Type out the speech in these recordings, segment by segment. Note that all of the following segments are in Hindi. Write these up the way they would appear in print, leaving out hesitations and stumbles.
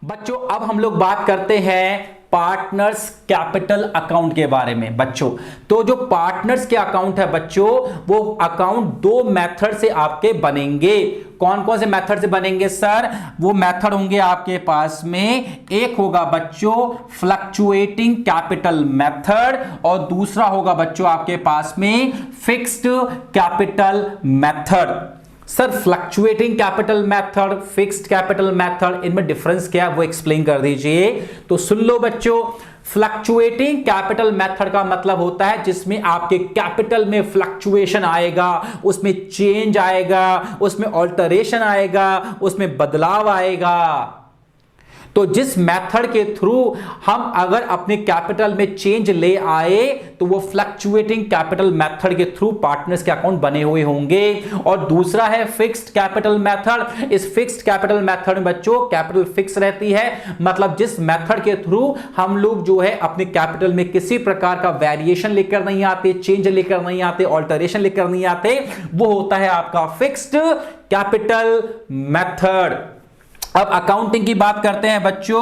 बच्चों अब हम लोग बात करते हैं पार्टनर्स कैपिटल अकाउंट के बारे में। बच्चों तो जो पार्टनर्स के अकाउंट है बच्चों, वो अकाउंट दो मेथड से आपके बनेंगे। कौन कौन से मेथड से बनेंगे सर? वो मेथड होंगे आपके पास में, एक होगा बच्चों फ्लक्चुएटिंग कैपिटल मेथड और दूसरा होगा बच्चों आपके पास में fixed capital method. Sir fluctuating capital method, fixed capital method, इनमें डिफरेंस क्या है वो एक्सप्लेन कर दीजिए। तो सुन लो बच्चों, फ्लक्चुएटिंग कैपिटल मेथड का मतलब होता है जिसमें आपके कैपिटल में फ्लक्चुएशन आएगा, उसमें चेंज आएगा, उसमें ऑल्टरेशन आएगा, उसमें बदलाव आएगा। तो जिस मेथड के थ्रू हम अगर अपने कैपिटल में चेंज ले आए तो वो फ्लक्चुएटिंग कैपिटल मेथड के थ्रू पार्टनर्स के अकाउंट बने हुए होंगे। और दूसरा है फिक्स्ड कैपिटल मेथड। इस फिक्स्ड कैपिटल मेथड में बच्चों कैपिटल फिक्स रहती है, मतलब जिस मेथड के थ्रू हम लोग जो है अपने कैपिटल में किसी प्रकार का वेरिएशन लेकर नहीं आते, चेंज लेकर नहीं आते, ऑल्टरेशन लेकर नहीं आते, वो होता है आपका फिक्स्ड कैपिटल मेथड। अब अकाउंटिंग की बात करते हैं बच्चों,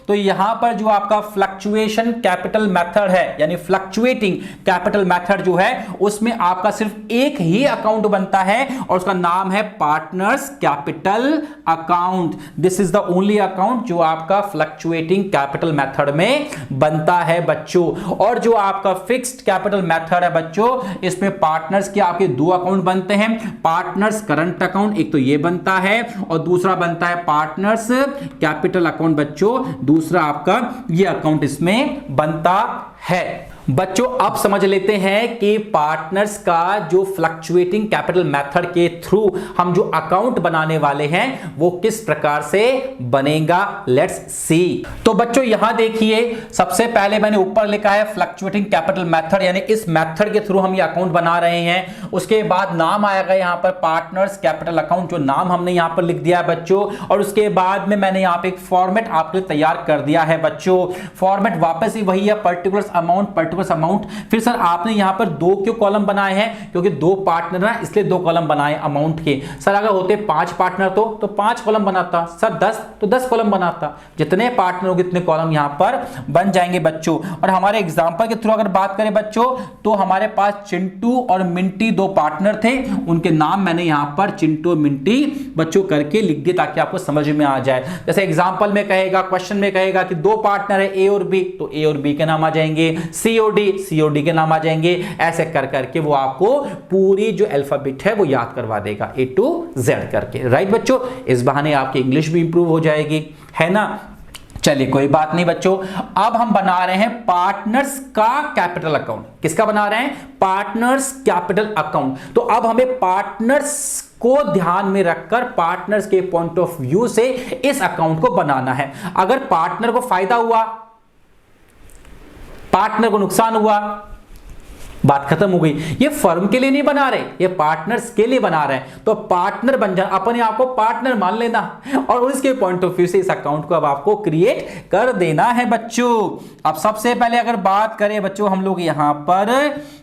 तो यहां पर जो आपका फ्लक्चुएशन कैपिटल मेथड है यानी फ्लक्चुएटिंग कैपिटल मेथड जो है उसमें आपका सिर्फ एक ही अकाउंट बनता है और उसका नाम है partners capital account. This is the only account जो आपका फ्लक्चुएटिंग कैपिटल मेथड में बनता है बच्चों। और जो आपका फिक्स्ड कैपिटल मेथड है बच्चों, इसमें पार्टनर्स के आपके दो अकाउंट बनते हैं। पार्टनर्स करंट अकाउंट एक तो ये बनता है और दूसरा बनता है पार्टनर्स कैपिटल अकाउंट बच्चों, दूसरा आपका ये अकाउंट इसमें बनता है। बच्चों अब समझ लेते हैं कि पार्टनर्स का जो फ्लक्चुएटिंग कैपिटल मेथड के थ्रू हम जो अकाउंट बनाने वाले हैं वो किस प्रकार से बनेगा, लेट्स सी। तो बच्चों यहां देखिए, सबसे पहले मैंने ऊपर लिखा है फ्लक्चुएटिंग कैपिटल मेथड, यानी इस मेथड के थ्रू हम ये अकाउंट बना रहे हैं। उसके बाद नाम आएगा यहां पर पार्टनर्स कैपिटल अकाउंट, जो नाम हमने यहां पर लिख दिया है बच्चों। और उसके बाद में मैंने यहां पे एक फॉर्मेट आपके लिए तैयार कर दिया है बच्चों। फॉर्मेट वापस ही वही है, पर्टिकुलर अमाउंट। फिर सर आपने यहां पर दो क्यों कॉलम बनाए हैं? क्योंकि दो पार्टनर है इसलिए दो कॉलम बनाए अमाउंट के। सर अगर होते 5 पार्टनर तो 5 कॉलम बनाता, सर 10 तो 10 कॉलम बनाता। जितने पार्टनर होंगे उतने कॉलम यहां पर बन जाएंगे बच्चों। और हमारे एग्जांपल के थ्रू अगर बात करें बच्चों, तो हमारे पास चिंटू और मिंटी दो पार्टनर थे, उनके नाम मैंने यहां पर चिंटू और मिंटी बच्चों करके लिख दिए ताकि आपको समझ में आ जाए। जैसे एग्जांपल में कहेगा, क्वेश्चन में कहेगा कि दो पार्टनर है ए और बी, तो ए और बी के नाम आ जाएंगे। सीओडी के नाम आ जाएंगे। ऐसे कर करके वो आपको पूरी जो अल्फाबेट है वो याद करवा देगा A to Z करके। राइट बच्चों, इस बहाने आपकी इंग्लिश भी इंप्रूव हो जाएगी, है ना। चलिए कोई बात नहीं बच्चों, अब हम बना रहे हैं पार्टनर्स का कैपिटल अकाउंट। किसका बना रहे हैं? Partners capital account. तो अब हमें पार्टनर्स को ध्यान में रखकर पार्टनर्स के पॉइंट ऑफ व्यू से इस अकाउंट को बनाना है। अगर पार्टनर को फायदा हुआ, पार्टनर को नुकसान हुआ, बात खत्म हो गई। ये फर्म के लिए नहीं बना रहे, ये पार्टनर्स के लिए बना रहे हैं। तो पार्टनर बन जाना, अपने आप को पार्टनर मान लेना और उसके पॉइंट ऑफ व्यू से इस अकाउंट को अब आपको क्रिएट कर देना है बच्चों। अब सबसे पहले अगर बात करें बच्चों हम लोग यहां पर,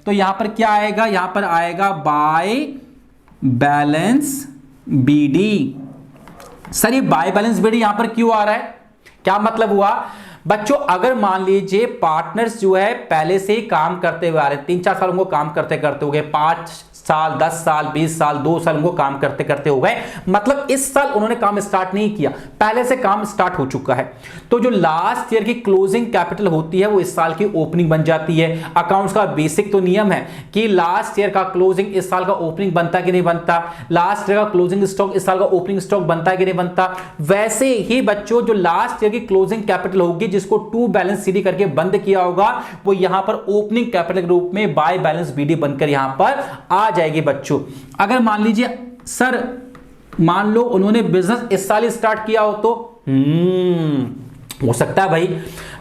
तो यहां पर क्या आएगा? यहां पर आएगा बाय बैलेंस बीडी। सर ये बाय बैलेंस बीडी यहां पर क्यों आ रहा है? क्या मतलब हुआ बच्चों? अगर मान लीजिए पार्टनर्स जो है पहले से ही काम करते हुए आ रहे हैं, 3-4 साल उनको काम करते करते हो गए, 5 साल 10 साल 20 साल 2 साल उनको काम करते करते हो गए, मतलब इस साल उन्होंने काम स्टार्ट नहीं किया, पहले से काम स्टार्ट हो चुका है। तो जो लास्ट ईयर की क्लोजिंग कैपिटल होती है वो इस साल की ओपनिंग बन जाती है। अकाउंट्स का बेसिक तो नियम है कि लास्ट ईयर का क्लोजिंग इस साल का ओपनिंग बनता कि नहीं बनता, लास्ट ईयर का क्लोजिंग स्टॉक इस साल का ओपनिंग स्टॉक बनता कि नहीं बनता। वैसे ही बच्चों जो लास्ट ईयर की क्लोजिंग कैपिटल होगी जिसको टू बैलेंस सीडी करके बंद किया होगा, वो यहां पर ओपनिंग कैपिटल के रूप में बाय बैलेंस बीडी बनकर यहां पर आ जाएगी बच्चों। अगर मान लीजिए सर मान लो उन्होंने बिजनेस इस साल स्टार्ट किया हो, तो हो सकता है भाई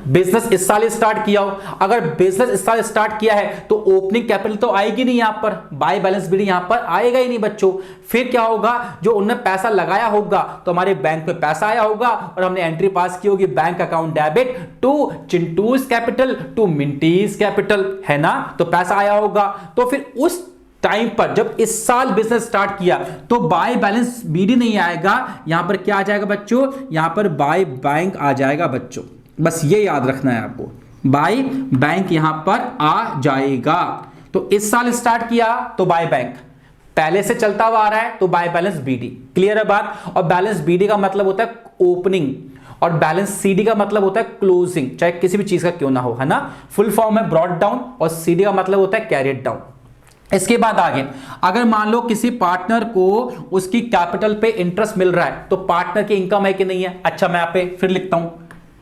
बिजनेस इस साल स्टार्ट किया हो। अगर बिजनेस इस साल स्टार्ट किया है तो ओपनिंग कैपिटल तो आएगी नहीं, यहां पर बाय बैलेंस बीडी यहां पर आएगा ही नहीं बच्चों। फिर क्या होगा? जो उन्होंने पैसा लगाया होगा तो हमारे बैंक में पैसा आया होगा और हमने एंट्री पास की होगी, bank account debit to Chintu's capital to Minty's capital, है ना। तो पैसा आया होगा, तो फिर उस टाइम पर, जब इस साल बिजनेस स्टार्ट किया, तो बाय बैलेंस बीडी नहीं आएगा, यहां पर क्या आ जाएगा बच्चों, यहां पर बाय बैंक आ जाएगा बच्चों। बस ये याद रखना है आपको, बाय बैंक यहां पर आ जाएगा। तो इस साल स्टार्ट किया तो बाय बैंक, पहले से चलता हुआ आ रहा है तो बाय बैलेंस बीडी। क्लियर है बात। और बैलेंस बीडी का मतलब होता है ओपनिंग, और बैलेंस सीडी का मतलब होता है क्लोजिंग, चाहे किसी भी चीज का क्यों ना हो, है ना। फुल फॉर्म है ब्रॉट डाउन, और सीडी का मतलब होता है कैरिड डाउन। इसके बाद आगे, अगर मान लो किसी पार्टनर को उसकी कैपिटल पे इंटरेस्ट मिल रहा है, तो पार्टनर की इनकम है कि नहीं है। अच्छा, मैं यहाँ पे फिर लिखता हूं,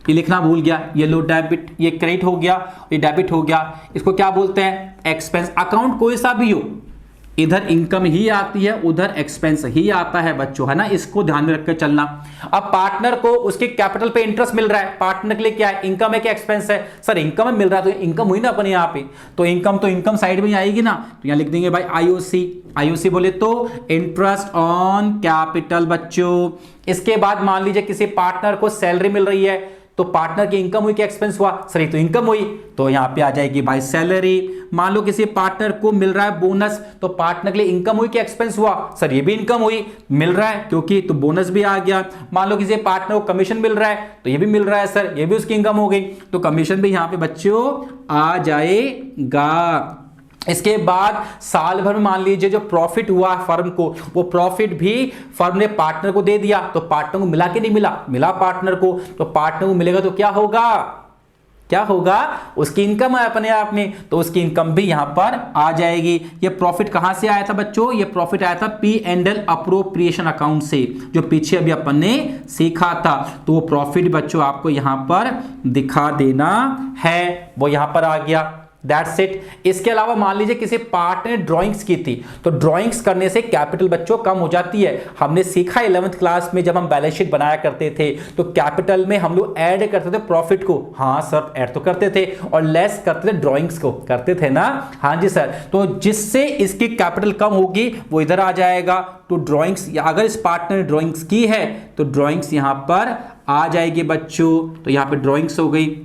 ये लिखना भूल गया, ये लो डेबिट, ये क्रेडिट हो गया, ये डेबिट हो गया, इसको क्या बोलते हैं, एक्सपेंस। अकाउंट कोई सा भी हो, इधर इनकम ही आती है, उधर एक्सपेंस ही आता है बच्चों, है ना। इसको ध्यान में रखकर चलना। अब पार्टनर को उसके कैपिटल पे इंटरेस्ट मिल रहा है, पार्टनर के लिए क्या है, इनकम है कि एक्सपेंस है। सर इनकम मिल रहा है, तो इनकम हुई ना अपने यहाँ पे, तो इनकम साइड में आएगी ना, तो यहां लिख देंगे भाई आईओसी। आईओसी बोले तो इंटरेस्ट ऑन कैपिटल बच्चों। इसके बाद मान लीजिए किसी पार्टनर को सैलरी मिल रही है, तो पार्टनर की इनकम हुई कि एक्सपेंस हुआ, सर ये तो इनकम हुई, तो यहां पे आ जाएगी भाई सैलरी। मान लो किसी पार्टनर को मिल रहा है बोनस, तो पार्टनर के लिए इनकम हुई कि एक्सपेंस हुआ, सर ये भी इनकम हुई, मिल रहा है क्योंकि तो बोनस भी आ गया। मान लो किसी पार्टनर को कमीशन मिल रहा है, तो ये भी मिल रहा है सर, ये भी उसकी इनकम हो गई, तो कमीशन भी यहां पे बच्चों आ जाएगा। इसके बाद साल भर में मान लीजिए जो प्रॉफिट हुआ फर्म को, वो प्रॉफिट भी फर्म ने पार्टनर को दे दिया, तो पार्टनर को मिला कि नहीं मिला, मिला पार्टनर को, तो पार्टनर को मिलेगा तो क्या होगा, क्या होगा, उसकी इनकम है अपने आप में, तो उसकी इनकम भी यहां पर आ जाएगी। ये प्रॉफिट कहां से आया था बच्चों, ये प्रॉफिट आया था P&L अप्रोप्रिएशन अकाउंट से, जो पीछे अभी अपन ने सीखा था। तो वो प्रॉफिट बच्चों आपको यहां पर दिखा देना है, वो यहां पर आ गया। That's it। इसके अलावा मान लीजिए किसी पार्ट ने ड्राइंग्स की थी, तो ड्राइंग्स करने से कैपिटल बच्चों कम हो जाती है। हमने सीखा 11th क्लास में जब हम बैलेंस शीट बनाया करते थे, तो कैपिटल में हम लोग ऐड करते थे प्रॉफिट को, हाँ सर ऐड तो करते थे, और लेस करते थे ड्राइंग्स को, करते थे ना, हाँ जी सर। तो जिससे इसकी कैपिटल कम होगी वो इधर आ जाएगा। तो ड्राइंग्स, अगर इस पार्टनर ने ड्राइंग्स की है तो ड्राइंग्स यहां पर आ जाएगी बच्चों, तो यहां पर ड्राइंग्स हो गई।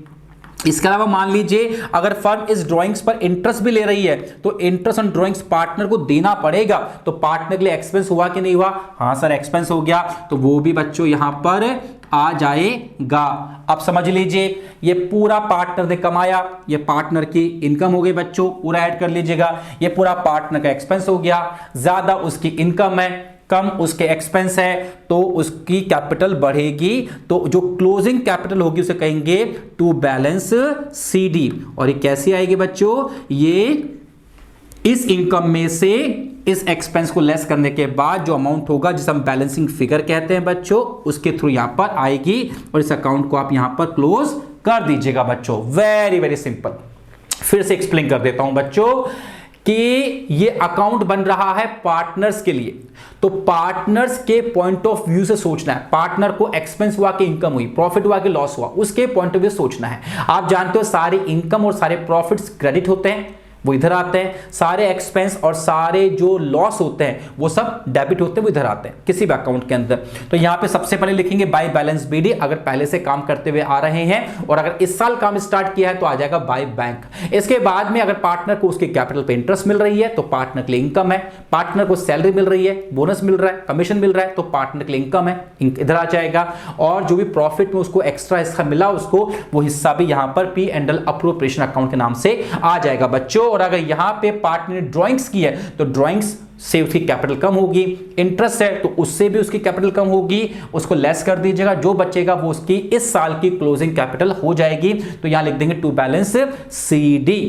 इसके अलावा मान लीजिए अगर फर्म इस ड्राइंग्स पर इंटरेस्ट भी ले रही है, तो इंटरेस्ट ऑन ड्राइंग्स पार्टनर को देना पड़ेगा, तो पार्टनर के लिए एक्सपेंस हुआ कि नहीं हुआ, हाँ सर एक्सपेंस हो गया, तो वो भी बच्चों यहां पर आ जाएगा। अब समझ लीजिए ये पूरा पार्टनर ने कमाया, ये पार्टनर की इनकम हो गई बच्चों, पूरा ऐड कर लीजिएगा। ये पूरा पार्टनर का एक्सपेंस हो गया, ज्यादा उसकी इनकम है, कम उसके एक्सपेंस है, तो उसकी कैपिटल बढ़ेगी, तो जो क्लोजिंग कैपिटल होगी उसे कहेंगे टू बैलेंस सीडी। और ये कैसी आएगी बच्चों, ये इस इनकम में से इस एक्सपेंस को लेस करने के बाद जो अमाउंट होगा, जिसे हम बैलेंसिंग फिगर कहते हैं बच्चों, उसके थ्रू यहां पर आएगी, और इस अकाउंट को आप यहां पर क्लोज कर दीजिएगा बच्चों। Very very simple. फिर से एक्सप्लेन कर देता हूं बच्चों कि ये अकाउंट बन रहा है पार्टनर्स के लिए, तो पार्टनर्स के पॉइंट ऑफ व्यू से सोचना है। पार्टनर को एक्सपेंस हुआ कि इनकम हुई, प्रॉफिट हुआ कि लॉस हुआ, उसके पॉइंट ऑफ व्यू सोचना है। आप जानते हो सारे इनकम और सारे प्रॉफिट्स क्रेडिट होते हैं, वो इधर आते हैं, सारे एक्सपेंस और सारे जो लॉस होते हैं वो सब डेबिट होते हैं, वो इधर आते हैं किसी भी अकाउंट के अंदर। तो यहां पे सबसे पहले लिखेंगे बाय बैलेंस बीडी, अगर पहले से काम करते हुए आ रहे हैं, और अगर इस साल काम स्टार्ट किया है तो आ जाएगा बाय बैंक। इसके बाद में अगर पार्टनर को उसके कैपिटल पे इंटरेस्ट मिल रही है, तो पार्टनर के लिए इनकम है, पार्टनर को सैलरी मिल रही है, बोनस मिल रहा है, कमीशन मिल रहा है, तो पार्टनर के लिए इनकम है, इधर आ जाएगा। और जो भी प्रॉफिट में उसको एक्स्ट्रा हिस्सा मिला, उसको वो हिस्सा भी यहां पर P&L अप्रोप्रिएशन अकाउंट के नाम से आ जाएगा बच्चों। और अगर यहां पे पार्टनर ने ड्राइंग्स की है, तो ड्राइंग्स से उसकी कैपिटल कम होगी, इंटरेस्ट है तो उससे भी उसकी कैपिटल कम होगी, उसको लेस कर दीजिएगा, जो बचेगा वो उसकी इस साल की क्लोजिंग कैपिटल हो जाएगी। तो यहां लिख देंगे टू बैलेंस सीडी,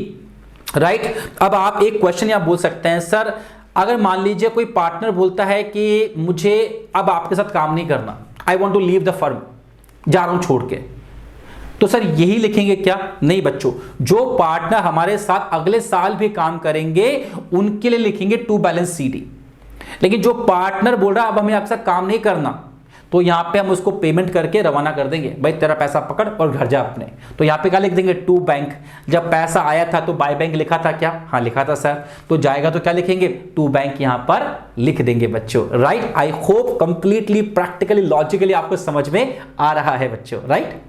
राइट। अब आप एक क्वेश्चन यहां बोल सकते हैं, सर अगर मान लीजिए कोई पार्टनर बोलता है कि मुझे अब आपके साथ काम नहीं करना, I want to leave the firm, जा रहा हूं छोड़ के, तो सर यही लिखेंगे क्या? नहीं बच्चों, जो पार्टनर हमारे साथ अगले साल भी काम करेंगे उनके लिए लिखेंगे टू बैलेंस सीडी। लेकिन जो पार्टनर बोल रहा है अब हमें आपके साथ काम नहीं करना, तो यहां पे हम उसको पेमेंट करके रवाना कर देंगे, भाई तेरा पैसा पकड़ और घर जा अपने। तो यहां पे क्या लिख देंगे? To bank. जब पैसा आया था तो बाय बैंक लिखा था क्या? हाँ लिखा था सर। तो जाएगा तो क्या लिखेंगे? टू बैंक यहां पर लिख देंगे बच्चों, right. I hope completely practically logically आपको समझ में आ रहा है बच्चों, राइट।